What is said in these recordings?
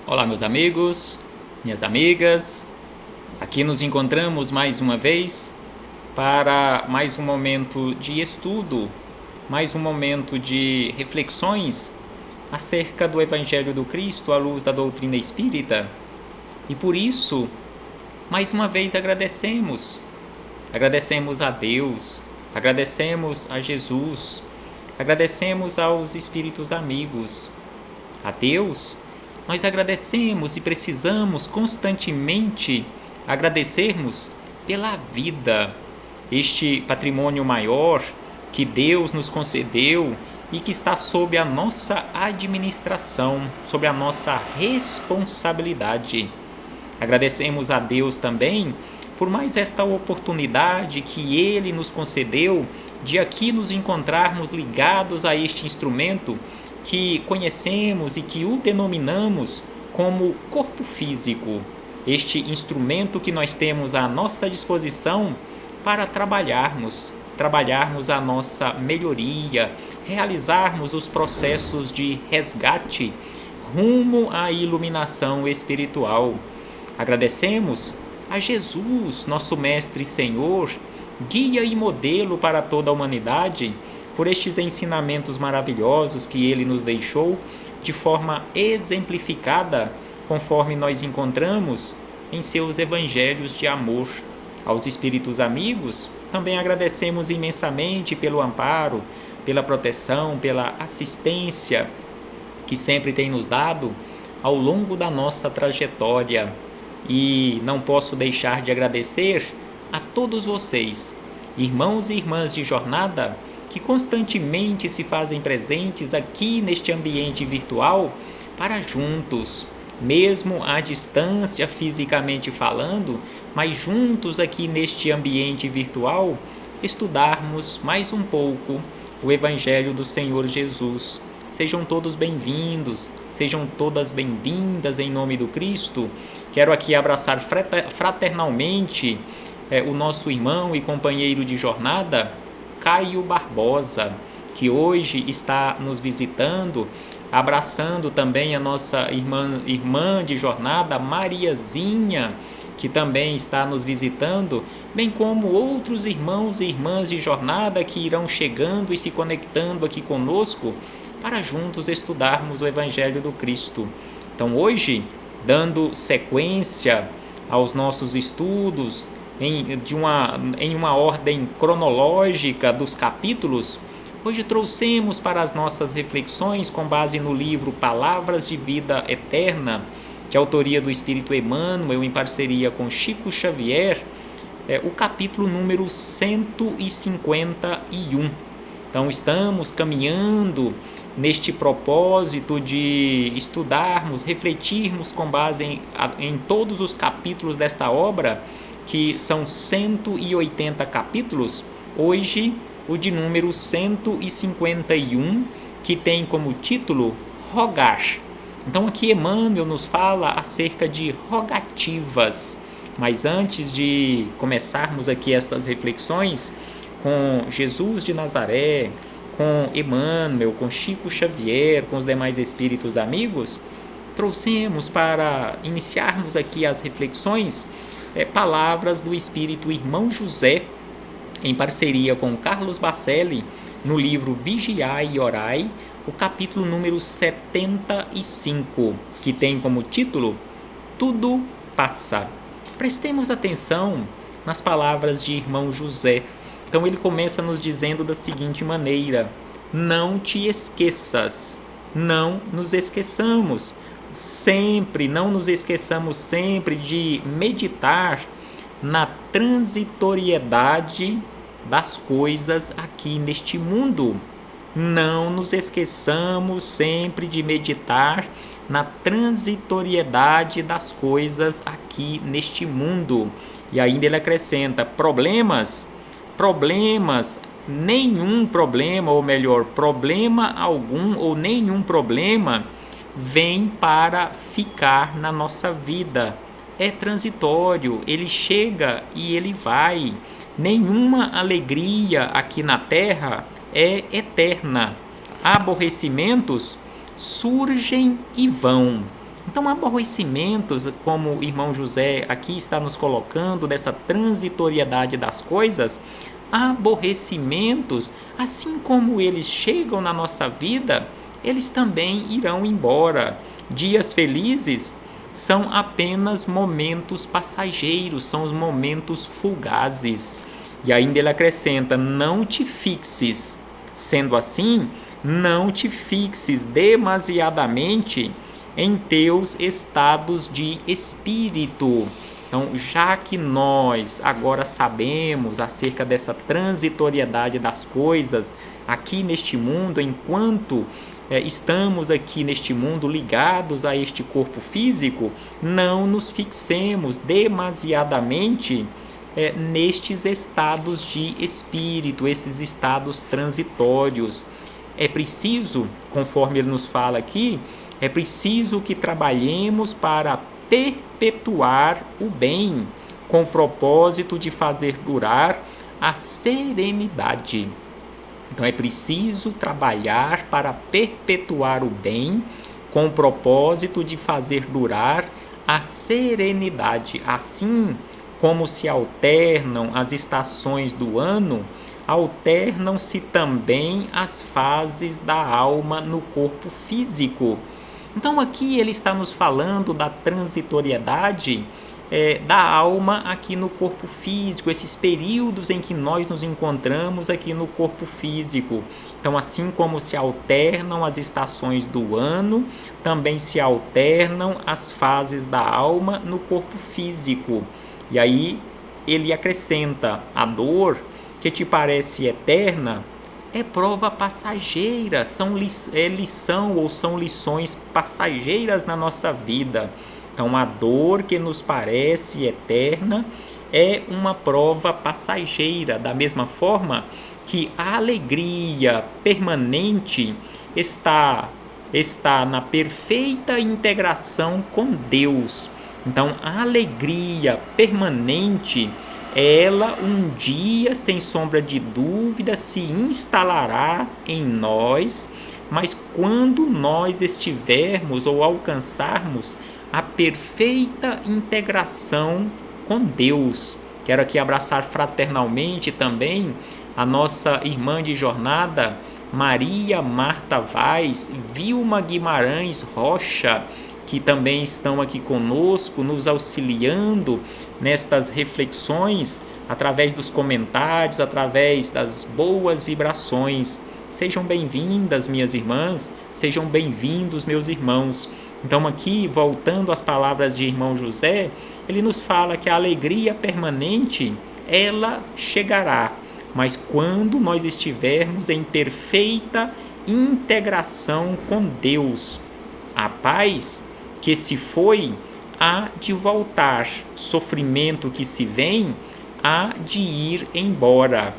Olá, meus amigos, minhas amigas. Aqui nos encontramos mais uma vez para mais um momento de estudo, mais um momento de reflexões acerca do Evangelho do Cristo à luz da doutrina espírita. E por isso, mais uma vez agradecemos a Deus, agradecemos a Jesus, agradecemos aos espíritos amigos, a Deus. Nós agradecemos e precisamos constantemente agradecermos pela vida, este patrimônio maior que Deus nos concedeu e que está sob a nossa administração, sob a nossa responsabilidade. Agradecemos a Deus também por mais esta oportunidade que Ele nos concedeu de aqui nos encontrarmos ligados a este instrumento que conhecemos e que o denominamos como corpo físico, este instrumento que nós temos à nossa disposição para trabalharmos a nossa melhoria, realizarmos os processos de resgate rumo à iluminação espiritual. Agradecemos a Jesus, nosso Mestre e Senhor, guia e modelo para toda a humanidade, por estes ensinamentos maravilhosos que Ele nos deixou de forma exemplificada, conforme nós encontramos em seus evangelhos de amor. Aos espíritos amigos, também agradecemos imensamente pelo amparo, pela proteção, pela assistência que sempre tem nos dado ao longo da nossa trajetória. E não posso deixar de agradecer a todos vocês, irmãos e irmãs de jornada, que constantemente se fazem presentes aqui neste ambiente virtual para juntos, mesmo à distância fisicamente falando, mas juntos aqui neste ambiente virtual, estudarmos mais um pouco o Evangelho do Senhor Jesus. Sejam todos bem-vindos, sejam todas bem-vindas em nome do Cristo. Quero aqui abraçar fraternalmente o nosso irmão e companheiro de jornada, Caio Barbosa, que hoje está nos visitando, abraçando também a nossa irmã de jornada, Mariazinha, que também está nos visitando, bem como outros irmãos e irmãs de jornada que irão chegando e se conectando aqui conosco para juntos estudarmos o Evangelho do Cristo. Então hoje, dando sequência aos nossos estudos, em uma ordem cronológica dos capítulos, hoje trouxemos para as nossas reflexões, com base no livro Palavras de Vida Eterna, de autoria do Espírito Emmanuel, em parceria com Chico Xavier, o capítulo número 151. Então estamos caminhando neste propósito de estudarmos, refletirmos com base em todos os capítulos desta obra, que são 180 capítulos, hoje o de número 151, que tem como título Rogar. Então aqui Emmanuel nos fala acerca de rogativas, mas antes de começarmos aqui estas reflexões com Jesus de Nazaré, com Emmanuel, com Chico Xavier, com os demais espíritos amigos, trouxemos para iniciarmos aqui as reflexões palavras do Espírito Irmão José, em parceria com Carlos Bacelli, no livro Vigiai e Orai, o capítulo número 75, que tem como título Tudo Passa. Prestemos atenção nas palavras de Irmão José. Então ele começa nos dizendo da seguinte maneira: não te esqueças, não nos esqueçamos sempre, não nos esqueçamos sempre de meditar na transitoriedade das coisas aqui neste mundo. Não nos esqueçamos sempre de meditar na transitoriedade das coisas aqui neste mundo. E ainda ele acrescenta: problemas, nenhum problema, ou melhor, problema algum ou nenhum problema vem para ficar na nossa vida. É transitório, ele chega e ele vai. Nenhuma alegria aqui na terra é eterna. Aborrecimentos surgem e vão. Então, aborrecimentos, como o irmão José aqui está nos colocando, dessa transitoriedade das coisas, aborrecimentos, assim como eles chegam na nossa vida, eles também irão embora. Dias felizes são apenas momentos passageiros, são os momentos fugazes. E ainda ele acrescenta: não te fixes. Sendo assim, não te fixes demasiadamente em teus estados de espírito. Então, já que nós agora sabemos acerca dessa transitoriedade das coisas aqui neste mundo, enquanto estamos aqui neste mundo ligados a este corpo físico, não nos fixemos demasiadamente nestes estados de espírito, esses estados transitórios. É preciso, conforme ele nos fala aqui, é preciso que trabalhemos para perpetuar o bem, com o propósito de fazer durar a serenidade. Então é preciso trabalhar para perpetuar o bem, com o propósito de fazer durar a serenidade. Assim como se alternam as estações do ano, alternam-se também as fases da alma no corpo físico. Então aqui ele está nos falando da transitoriedade da alma aqui no corpo físico, esses períodos em que nós nos encontramos aqui no corpo físico. Então, assim como se alternam as estações do ano, também se alternam as fases da alma no corpo físico. E aí ele acrescenta: a dor que te parece eterna é prova passageira, lição ou são lições passageiras na nossa vida. Então, a dor que nos parece eterna é uma prova passageira, da mesma forma que a alegria permanente está na perfeita integração com Deus. Então, a alegria permanente, ela um dia, sem sombra de dúvida, se instalará em nós, mas quando nós estivermos ou alcançarmos a perfeita integração com Deus. Quero aqui abraçar fraternalmente também a nossa irmã de jornada, Maria Marta Vaz e Vilma Guimarães Rocha, que também estão aqui conosco, nos auxiliando nestas reflexões, através dos comentários, através das boas vibrações. Sejam bem-vindas, minhas irmãs, sejam bem-vindos, meus irmãos. Então aqui, voltando às palavras de irmão José, ele nos fala que a alegria permanente, ela chegará, mas quando nós estivermos em perfeita integração com Deus. A paz que se foi há de voltar, sofrimento que se vem há de ir embora.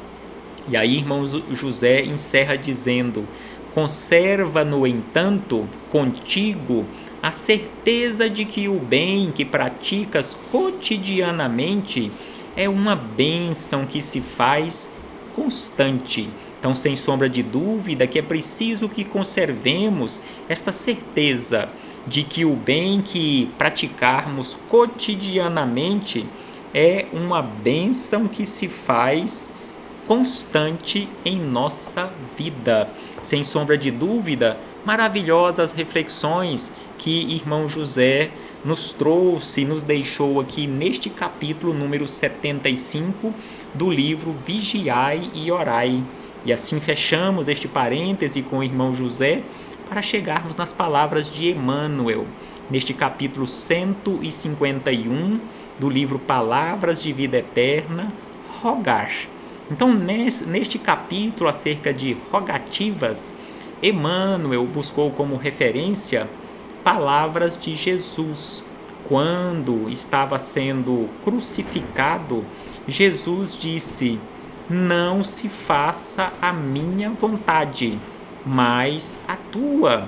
E aí, irmão José encerra dizendo: conserva, no entanto, contigo a certeza de que o bem que praticas cotidianamente é uma bênção que se faz constante. Então, sem sombra de dúvida, que é preciso que conservemos esta certeza de que o bem que praticarmos cotidianamente é uma bênção que se faz constante em nossa vida. Sem sombra de dúvida, maravilhosas reflexões que irmão José nos trouxe, nos deixou aqui neste capítulo número 75 do livro Vigiai e Orai. E assim fechamos este parêntese com o irmão José para chegarmos nas palavras de Emmanuel, neste capítulo 151 do livro Palavras de Vida Eterna, Rogar. Então, neste capítulo acerca de rogativas, Emmanuel buscou como referência palavras de Jesus. Quando estava sendo crucificado, Jesus disse: não se faça a minha vontade, mas a tua.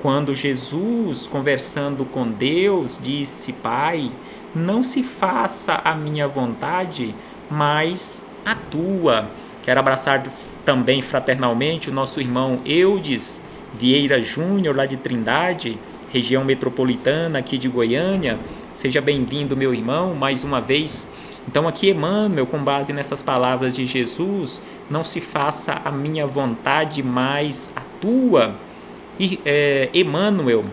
Quando Jesus, conversando com Deus, disse: Pai, não se faça a minha vontade, mas a tua. Quero abraçar também fraternalmente o nosso irmão Eudes Vieira Júnior, lá de Trindade, região metropolitana aqui de Goiânia. Seja bem-vindo, meu irmão, mais uma vez. Então aqui Emmanuel, com base nessas palavras de Jesus, não se faça a minha vontade, mas a tua. E Emmanuel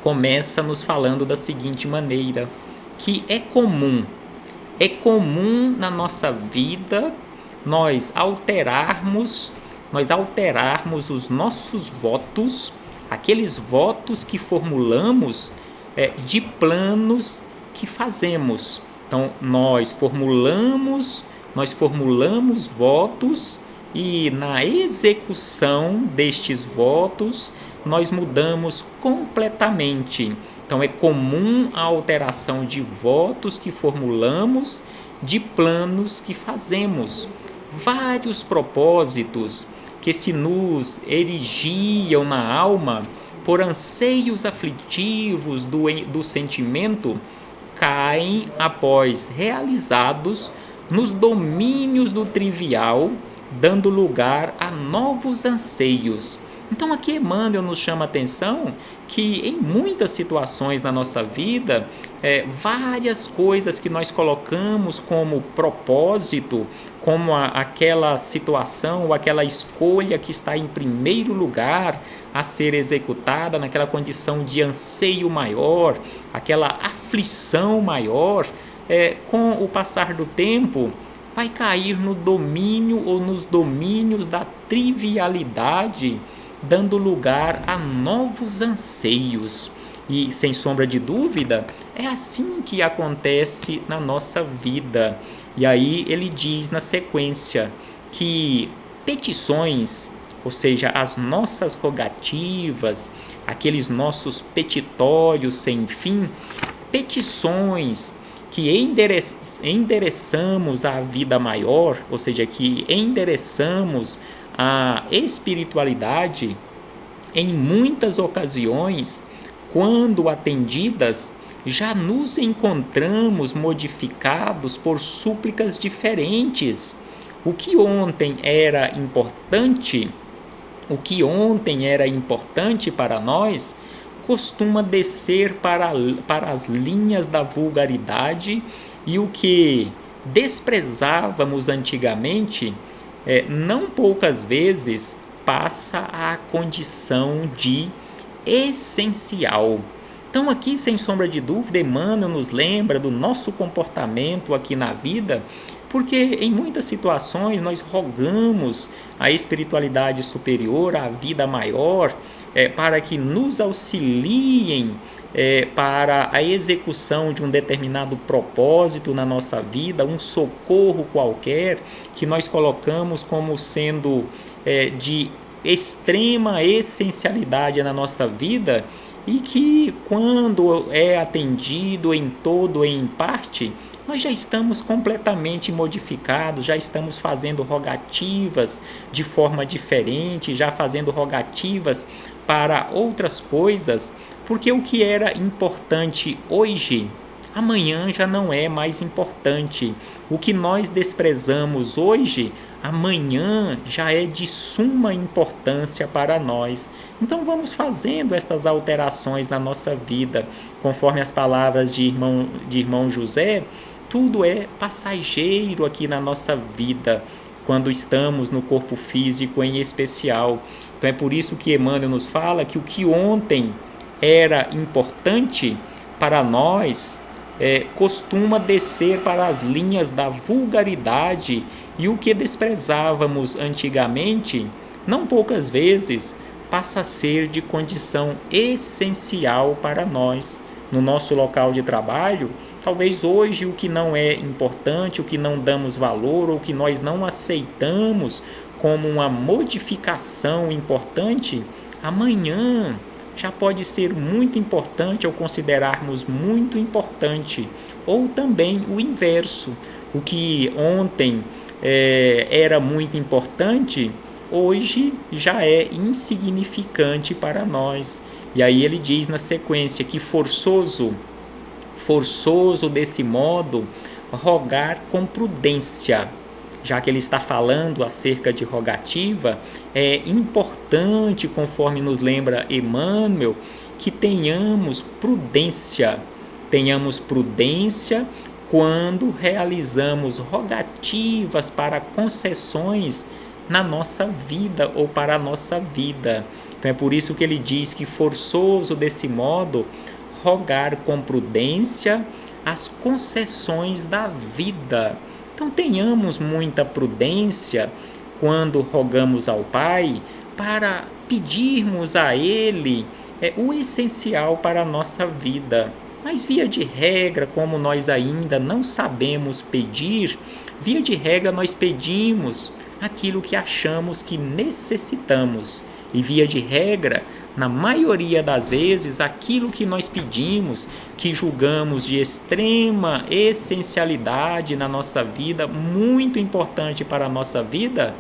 começa nos falando da seguinte maneira, que é comum na nossa vida nós alterarmos os nossos votos, aqueles votos que formulamos de planos que fazemos. Então nós formulamos votos e na execução destes votos nós mudamos completamente. Então é comum a alteração de votos que formulamos, de planos que fazemos. Vários propósitos que se nos erigiam na alma por anseios aflitivos do sentimento caem após realizados nos domínios do trivial, dando lugar a novos anseios. Então aqui Emmanuel nos chama a atenção que em muitas situações na nossa vida, várias coisas que nós colocamos como propósito, como aquela situação ou aquela escolha que está em primeiro lugar a ser executada naquela condição de anseio maior, aquela aflição maior, com o passar do tempo, vai cair no domínio ou nos domínios da trivialidade, dando lugar a novos anseios. E, sem sombra de dúvida, é assim que acontece na nossa vida. E aí ele diz na sequência que petições, ou seja, as nossas rogativas, aqueles nossos petitórios sem fim, petições que endereçamos à vida maior, ou seja, que endereçamos à espiritualidade, em muitas ocasiões, quando atendidas, já nos encontramos modificados por súplicas diferentes. O que ontem era importante para nós, costuma descer para as linhas da vulgaridade, e o que desprezávamos antigamente, não poucas vezes passa à condição de essencial. Então aqui, sem sombra de dúvida, Emmanuel nos lembra do nosso comportamento aqui na vida, porque em muitas situações nós rogamos a espiritualidade superior, a vida maior, para que nos auxiliem para a execução de um determinado propósito na nossa vida, um socorro qualquer que nós colocamos como sendo de extrema essencialidade na nossa vida, e que quando é atendido em todo ou em parte, nós já estamos completamente modificados, já estamos fazendo rogativas de forma diferente, já fazendo rogativas para outras coisas, porque o que era importante hoje, amanhã já não é mais importante. O que nós desprezamos hoje, amanhã já é de suma importância para nós. Então vamos fazendo estas alterações na nossa vida, conforme as palavras de irmão José. Tudo é passageiro aqui na nossa vida, quando estamos no corpo físico em especial. Então é por isso que Emmanuel nos fala que o que ontem era importante para nós costuma descer para as linhas da vulgaridade, e o que desprezávamos antigamente, não poucas vezes, passa a ser de condição essencial para nós. No nosso local de trabalho, talvez hoje o que não é importante, o que não damos valor, ou que nós não aceitamos como uma modificação importante, amanhã já pode ser muito importante, ou considerarmos muito importante. Ou também o inverso, o que ontem era muito importante, hoje já é insignificante para nós. E aí ele diz na sequência que forçoso desse modo rogar com prudência, já que ele está falando acerca de rogativa, é importante, conforme nos lembra Emmanuel, que tenhamos prudência quando realizamos rogativas para concessões na nossa vida ou para a nossa vida. Então é por isso que ele diz que forçoso desse modo rogar com prudência as concessões da vida. Então tenhamos muita prudência quando rogamos ao Pai para pedirmos a Ele o essencial para a nossa vida. Mas via de regra, como nós ainda não sabemos pedir, via de regra nós pedimos aquilo que achamos que necessitamos. E via de regra, na maioria das vezes, aquilo que nós pedimos, que julgamos de extrema essencialidade na nossa vida, muito importante para a nossa vida,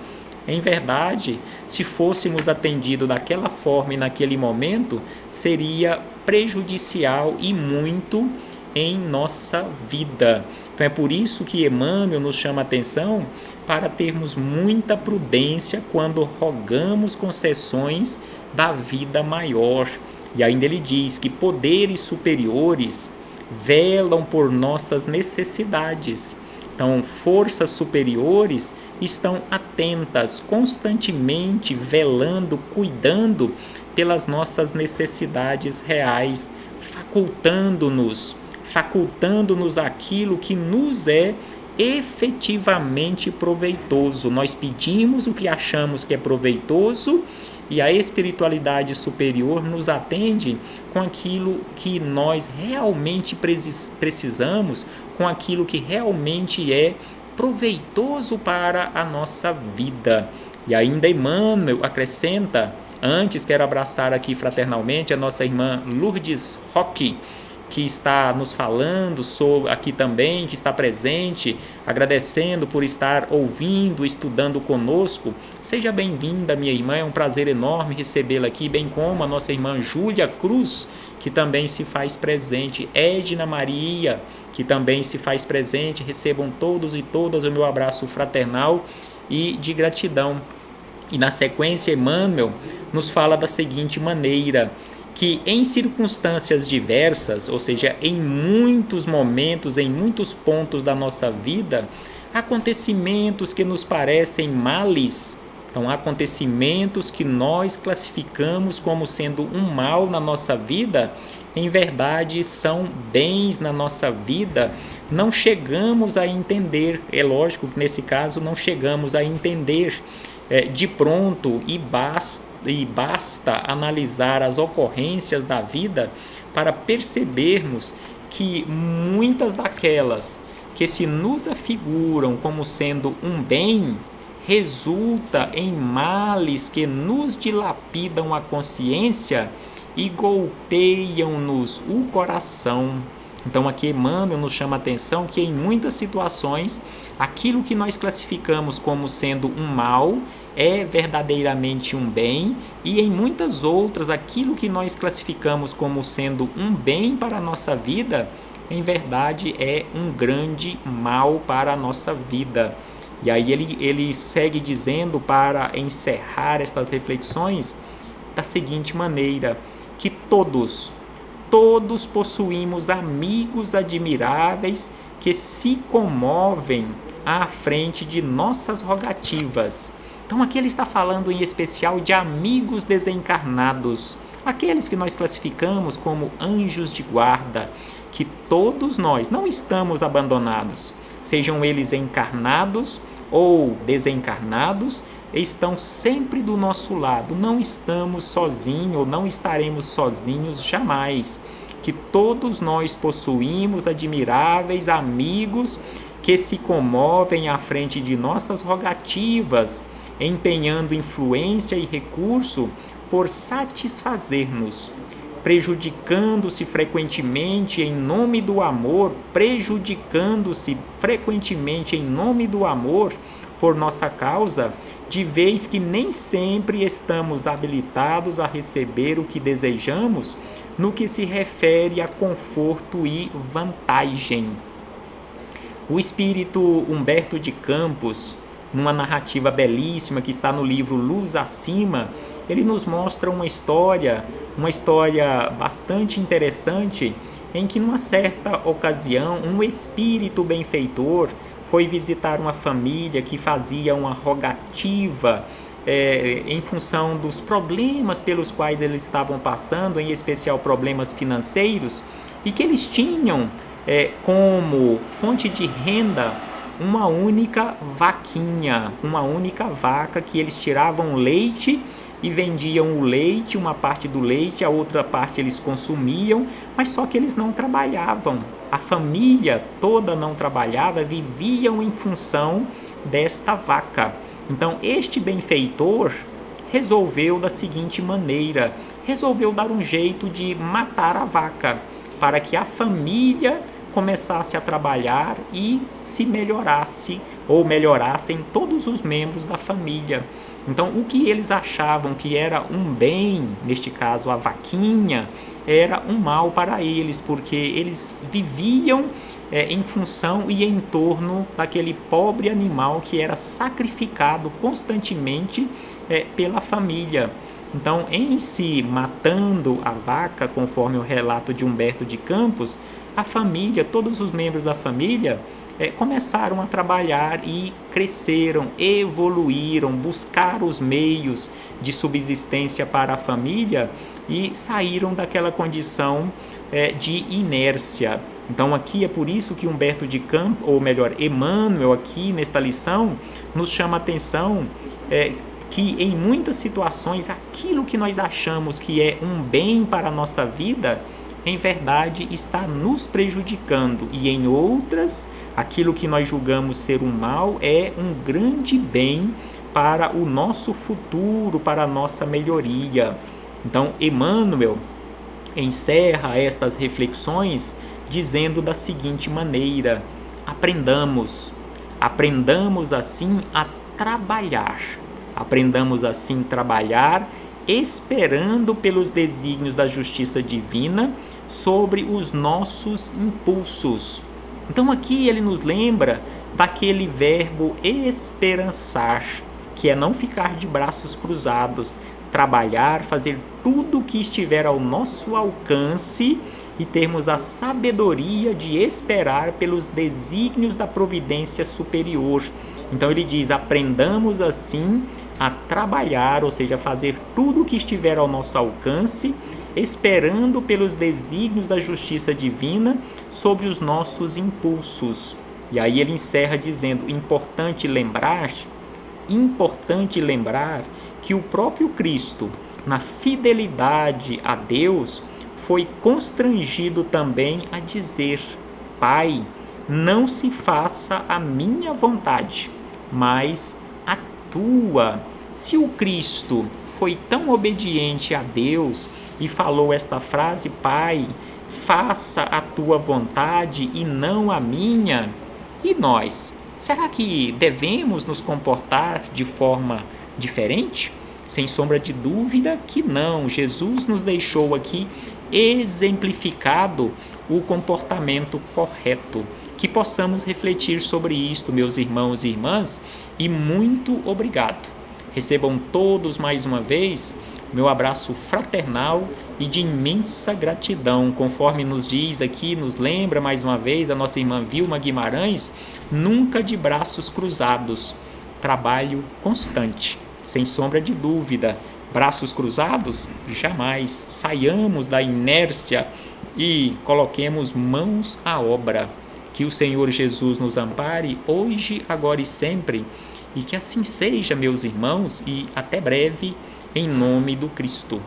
em verdade, se fôssemos atendidos daquela forma e naquele momento, seria prejudicial e muito em nossa vida. Então é por isso que Emmanuel nos chama a atenção para termos muita prudência quando rogamos concessões da vida maior. E ainda ele diz que poderes superiores velam por nossas necessidades. Então, forças superiores estão atentas, constantemente velando, cuidando pelas nossas necessidades reais, facultando-nos aquilo que nos é efetivamente proveitoso. Nós pedimos o que achamos que é proveitoso e a espiritualidade superior nos atende com aquilo que nós realmente precisamos, com aquilo que realmente é proveitoso para a nossa vida. E ainda Emmanuel acrescenta, antes quero abraçar aqui fraternalmente a nossa irmã Lourdes Roque, que está nos falando aqui também, que está presente, agradecendo por estar ouvindo, estudando conosco. Seja bem-vinda, minha irmã, é um prazer enorme recebê-la aqui, bem como a nossa irmã Júlia Cruz, que também se faz presente, Edna Maria, que também se faz presente. Recebam todos e todas o meu abraço fraternal e de gratidão. E na sequência, Emmanuel nos fala da seguinte maneira, que em circunstâncias diversas, ou seja, em muitos momentos, em muitos pontos da nossa vida, acontecimentos que nos parecem males, então acontecimentos que nós classificamos como sendo um mal na nossa vida, em verdade são bens na nossa vida, não chegamos a entender, é lógico que nesse caso não chegamos a entender de pronto e basta analisar as ocorrências da vida para percebermos que muitas daquelas que se nos afiguram como sendo um bem, resulta em males que nos dilapidam a consciência e golpeiam-nos o coração. Então aqui Emmanuel nos chama a atenção que em muitas situações aquilo que nós classificamos como sendo um mal é verdadeiramente um bem, e em muitas outras aquilo que nós classificamos como sendo um bem para a nossa vida, em verdade é um grande mal para a nossa vida. E aí ele segue dizendo, para encerrar estas reflexões, da seguinte maneira, que todos possuímos amigos admiráveis que se comovem à frente de nossas rogativas. Então aqui ele está falando em especial de amigos desencarnados, aqueles que nós classificamos como anjos de guarda, que todos nós não estamos abandonados, sejam eles encarnados ou desencarnados, estão sempre do nosso lado, não estamos sozinhos ou não estaremos sozinhos jamais, que todos nós possuímos admiráveis amigos que se comovem à frente de nossas rogativas, empenhando influência e recurso por satisfazer-nos, prejudicando-se frequentemente em nome do amor por nossa causa, de vez que nem sempre estamos habilitados a receber o que desejamos no que se refere a conforto e vantagem. O espírito Humberto de Campos, numa narrativa belíssima que está no livro Luz Acima, ele nos mostra uma história bastante interessante, em que numa certa ocasião um espírito benfeitor foi visitar uma família que fazia uma rogativa em função dos problemas pelos quais eles estavam passando, em especial problemas financeiros, e que eles tinham como fonte de renda uma única vaquinha, uma única vaca, que eles tiravam leite e vendiam o leite, uma parte do leite, a outra parte eles consumiam, mas só que eles não trabalhavam. A família toda não trabalhava, viviam em função desta vaca. Então este benfeitor resolveu da seguinte maneira, resolveu dar um jeito de matar a vaca, para que a família começasse a trabalhar e se melhorasse, ou melhorassem todos os membros da família. Então, o que eles achavam que era um bem, neste caso a vaquinha, era um mal para eles, porque eles viviam em função e em torno daquele pobre animal que era sacrificado constantemente pela família. Então, em si matando a vaca, conforme o relato de Humberto de Campos, a família, todos os membros da família começaram a trabalhar e cresceram, evoluíram, buscaram os meios de subsistência para a família e saíram daquela condição de inércia. Então aqui é por isso que Humberto de Campos, ou melhor, Emmanuel aqui nesta lição, nos chama a atenção que em muitas situações aquilo que nós achamos que é um bem para a nossa vida, em verdade está nos prejudicando, e em outras, aquilo que nós julgamos ser um mal é um grande bem para o nosso futuro, para a nossa melhoria. Então Emmanuel encerra estas reflexões dizendo da seguinte maneira: aprendamos assim a trabalhar, esperando pelos desígnios da justiça divina sobre os nossos impulsos. Então aqui ele nos lembra daquele verbo esperançar, que é não ficar de braços cruzados, trabalhar, fazer tudo o que estiver ao nosso alcance e termos a sabedoria de esperar pelos desígnios da providência superior. Então ele diz: aprendamos assim a trabalhar, ou seja, fazer tudo o que estiver ao nosso alcance, esperando pelos desígnios da justiça divina sobre os nossos impulsos. E aí ele encerra dizendo: importante lembrar que o próprio Cristo, na fidelidade a Deus, foi constrangido também a dizer: Pai, não se faça a minha vontade, mas a tua. Se o Cristo foi tão obediente a Deus e falou esta frase: Pai, faça a tua vontade e não a minha, e nós? Será que devemos nos comportar de forma diferente? Sem sombra de dúvida que não. Jesus nos deixou aqui exemplificado o comportamento correto. Que possamos refletir sobre isto, meus irmãos e irmãs, e muito obrigado. Recebam todos mais uma vez meu abraço fraternal e de imensa gratidão, conforme nos diz aqui, nos lembra mais uma vez a nossa irmã Vilma Guimarães: nunca de braços cruzados, trabalho constante, sem sombra de dúvida. Braços cruzados? Jamais. Saiamos da inércia e coloquemos mãos à obra. Que o Senhor Jesus nos ampare hoje, agora e sempre, e que assim seja, meus irmãos, e até breve, em nome do Cristo.